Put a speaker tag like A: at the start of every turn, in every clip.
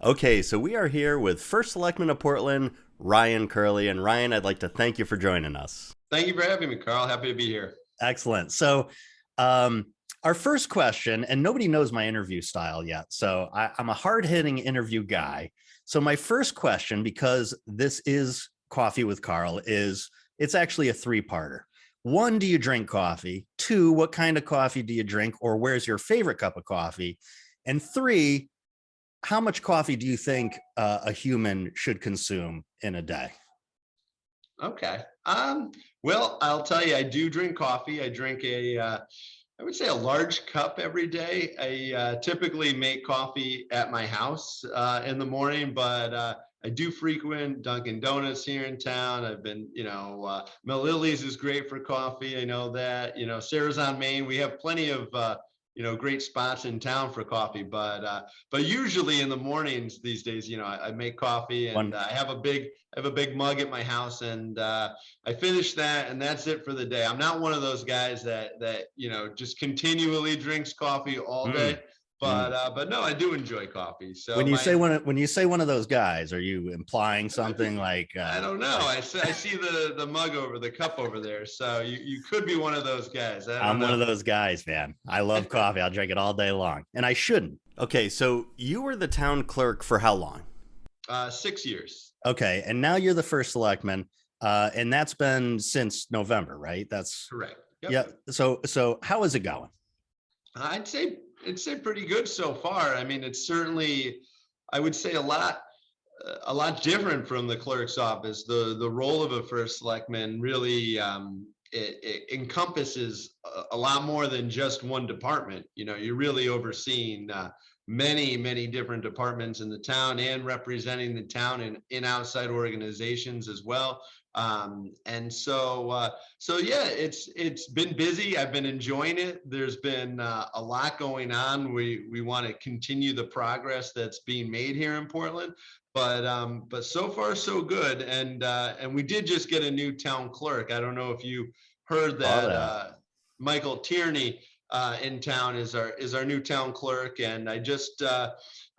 A: Okay, so we are here with First Selectman of Portland, Ryan Curley. And Ryan, I'd like to thank you for joining us.
B: Thank you for having me, Carl. Happy to be here.
A: Excellent. So, um, our first question, and nobody knows my interview style yet. So, I'm a hard hitting interview guy. So, my first question, because this is Coffee with Carl, is it's actually a three-parter. One, do you drink coffee? Two, what kind of coffee do you drink, or where's your favorite cup of coffee? And three, how much coffee do you think a human should consume in a day?
B: Okay. Well, I'll tell you, I do drink coffee. I drink I would say a large cup every day. I typically make coffee at my house in the morning, but I do frequent Dunkin' Donuts here in town. I've been, Lily's is great for coffee. I know that. Sarah's on Main. We have plenty of great spots in town for coffee. But usually in the mornings these days, I make coffee and
A: One,
B: I have a big mug at my house, and I finish that, and that's it for the day. I'm not one of those guys that just continually drinks coffee all
A: mm,
B: day.
A: mm.
B: But no, I do enjoy coffee. So
A: When you say
B: my
A: one of those guys, are you implying something like
B: I don't know. I see the mug over the cup over there. So you could be one of those guys. I don't
A: I'm one
B: know.
A: of those guys, man. I love coffee. I'll drink it all day long, and I shouldn't. Okay, so you were the town clerk for how long?
B: 6 years.
A: Okay, and now you're the first selectman, and that's been since November, right? That's
B: Correct.
A: yeah.
B: Yep.
A: So how is it going?
B: I'd say pretty good so far. I mean, it's certainly, I would say a lot different from the clerk's office. The role of a first selectman really it encompasses a lot more than just one department. You're really overseeing many different departments in the town and representing the town in outside organizations as well. And so yeah, it's been busy. I've been enjoying it. There's been a lot going on. We want to continue the progress that's being made here in Portland, but so far so good. And we did just get a new town clerk. I don't know if you heard
A: Saw
B: that
A: that.
B: Michael Tierney in town is our new town clerk, and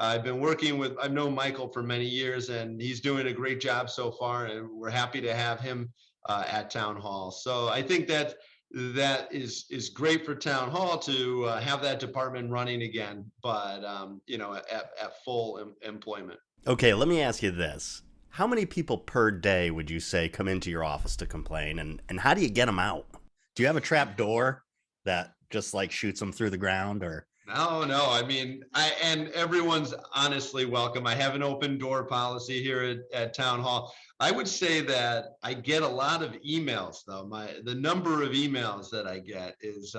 B: I've been working with I've known Michael for many years, and he's doing a great job so far, and we're happy to have him at town hall. So I think that is great for town hall to have that department running again, but at full employment.
A: Okay, let me ask you this. How many people per day would you say come into your office to complain, and how do you get them out? Do you have a trap door that just like shoots them through the ground, or
B: No, no. I mean, and everyone's honestly welcome. I have an open door policy here at town hall. I would say that I get a lot of emails, though. The number of emails that I get is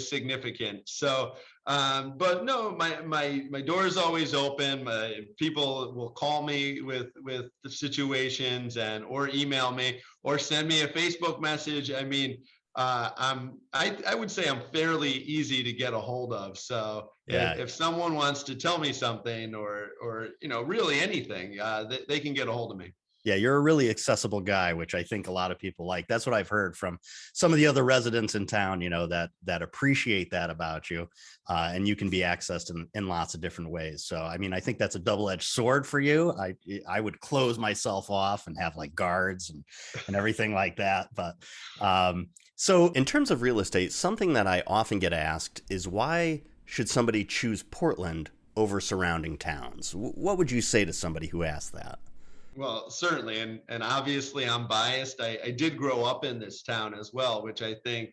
B: significant. So, but no, my door is always open. People will call me with the situations or email me or send me a Facebook message. I mean, I would say I'm fairly easy to get a hold of. So
A: yeah,
B: if someone wants to tell me something or really anything, they can get a hold of me.
A: yeah, you're a really accessible guy, which I think a lot of people like. That's what I've heard from some of the other residents in town, that appreciate that about you. And you can be accessed in lots of different ways. So, I mean, I think that's a double-edged sword for you. I would close myself off and have like guards and everything like that. But so in terms of real estate, something that I often get asked is why should somebody choose Portland over surrounding towns? What would you say to somebody who asked that?
B: Well, certainly, and obviously I'm biased. I did grow up in this town as well, which I think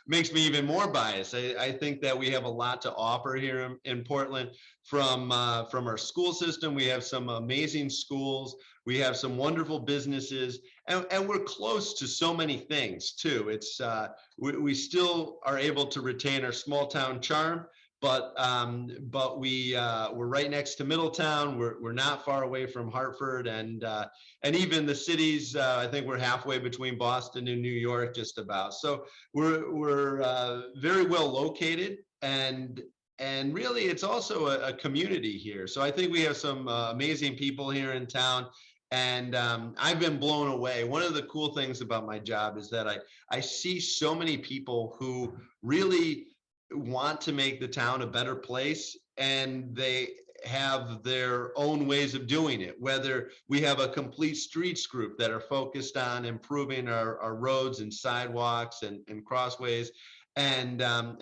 B: makes me even more biased. I think that we have a lot to offer here in Portland from our school system. We have some amazing schools. We have some wonderful businesses, and we're close to so many things too. We still are able to retain our small town charm, but we're right next to Middletown. We're not far away from Hartford, and even the cities. I think we're halfway between Boston and New York, just about. So we're very well located, and really it's also a community here. So I think we have some amazing people here in town. And I've been blown away. One of the cool things about my job is that I see so many people who really want to make the town a better place, and have their own ways of doing it, whether we have a complete streets group that are focused on improving our roads and sidewalks and crossways. And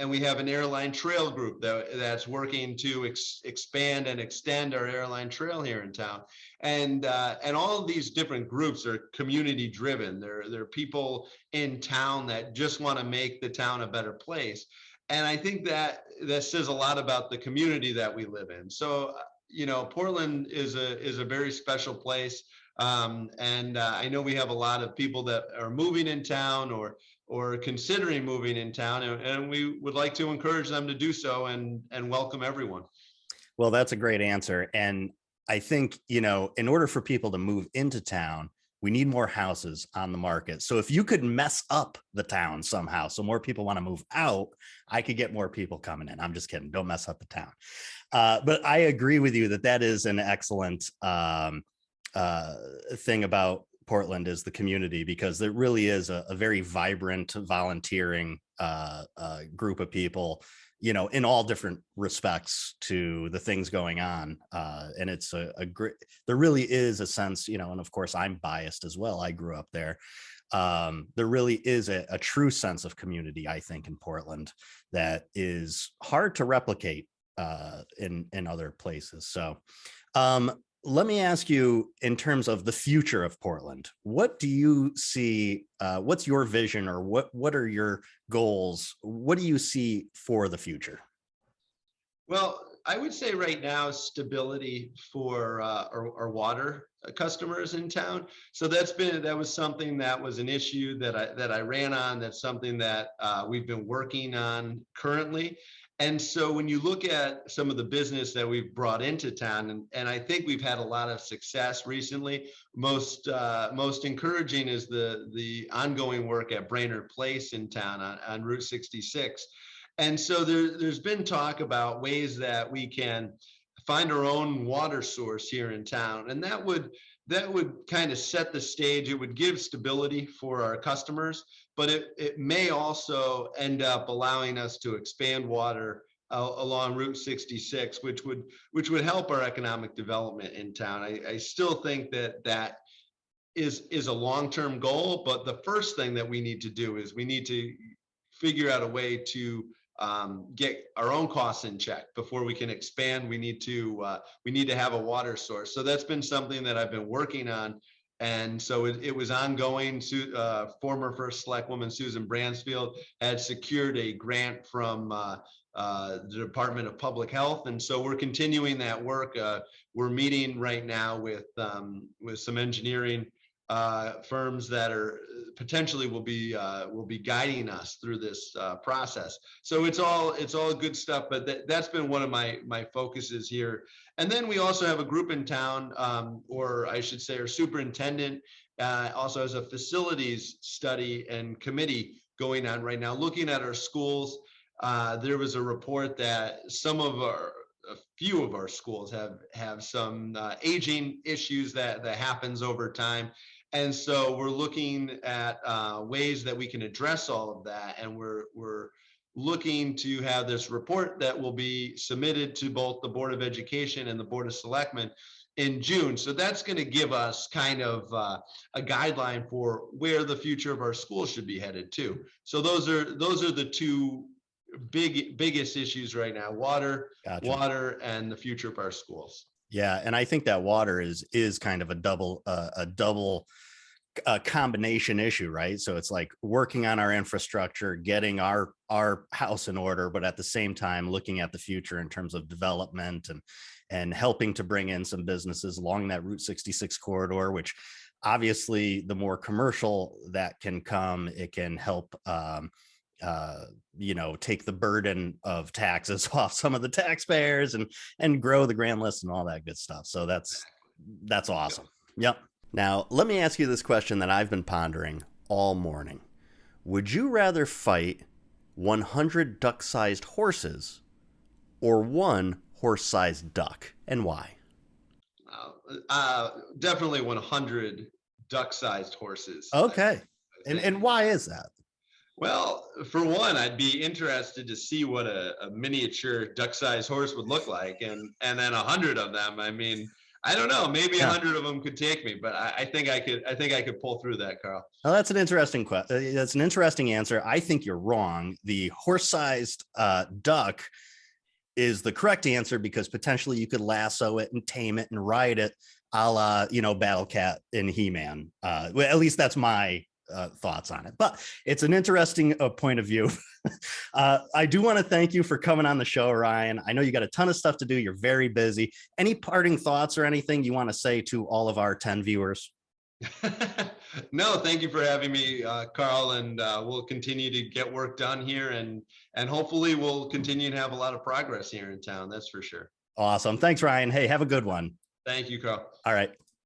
B: we have an airline trail group that's working to expand and extend our airline trail here in town. And all of these different groups are community driven. They're people in town that just want to make the town a better place. And I think that says a lot about the community that we live in. So, Portland is a very special place. And I know we have a lot of people that are moving in town or considering moving in town, and we would like to encourage them to do so and welcome everyone.
A: Well, that's a great answer. And I think, in order for people to move into town, we need more houses on the market. So if you could mess up the town somehow, so more people want to move out, I could get more people coming in. I'm just kidding. Don't mess up the town. But I agree with you that is an excellent thing about Portland is the community, because there really is a very vibrant volunteering group of people, in all different respects to the things going on. And it's a great, there really is a sense, and of course I'm biased as well. I grew up there. There really is a true sense of community, I think, in Portland that is hard to replicate in other places. So let me ask you, in terms of the future of Portland, what do you see? What's your vision, or what are your goals? What do you see for the future?
B: Well, I would say right now stability for our water customers in town. So that was something that was an issue that I ran on. That's something that we've been working on currently. And so when you look at some of the business that we've brought into town, and I think we've had a lot of success recently. Most encouraging is the ongoing work at Brainerd Place in town on Route 66. And so there's been talk about ways that we can find our own water source here in town, and that would kind of set the stage. It would give stability for our customers, but it may also end up allowing us to expand water along Route 66, which would help our economic development in town. I still think that is a long-term goal, but the first thing that we need to do is we need to figure out a way to get our own costs in check before we can expand. We need to have a water source. So that's been something that I've been working on, and so it was ongoing. Former First Selectwoman Susan Bransfield had secured a grant from the Department of Public Health, and so we're continuing that work. We're meeting right now with some engineering firms that are potentially will be guiding us through this process. So it's all good stuff, but that's been one of my focuses here. And then we also have a group in town, or I should say our superintendent also has a facilities study and committee going on right now, looking at our schools. There was a report that a few of our schools have some aging issues that happens over time. And so we're looking at ways that we can address all of that. And we're looking to have this report that will be submitted to both the Board of Education and the Board of Selectmen in June. So that's going to give us kind of a guideline for where the future of our schools should be headed to. So those are the two biggest issues right now: water,
A: Gotcha.
B: Water, and the future of our schools.
A: Yeah, and I think that water is kind of a double combination issue, right? So it's like working on our infrastructure, getting our house in order, but at the same time looking at the future in terms of development and helping to bring in some businesses along that Route 66 corridor, which obviously the more commercial that can come, it can help take the burden of taxes off some of the taxpayers and grow the grand list and all that good stuff. So that's awesome. Yep. Now, let me ask you this question that I've been pondering all morning. Would you rather fight 100 duck-sized horses or one horse-sized duck, and why?
B: Definitely 100 duck-sized horses.
A: Okay. And why is that?
B: Well, for one, I'd be interested to see what a miniature duck-sized horse would look like, and then 100 of them. I mean, I don't know. Maybe
A: Yeah.
B: 100 of them could take me, but I think I could. I think I could pull through that, Carl.
A: Well, that's an interesting question. That's an interesting answer. I think you're wrong. The horse-sized duck is the correct answer because potentially you could lasso it and tame it and ride it, a la Battle Cat and He-Man. Well, at least that's my thoughts on it. But it's an interesting point of view. I do want to thank you for coming on the show, Ryan. I know you got a ton of stuff to do. You're very busy. Any parting thoughts or anything you want to say to all of our 10 viewers?
B: No, thank you for having me, Carl, and we'll continue to get work done here, and hopefully we'll continue to have a lot of progress here in town. That's for sure.
A: Awesome. Thanks, Ryan. Hey, have a good one.
B: Thank you, Carl.
A: All right.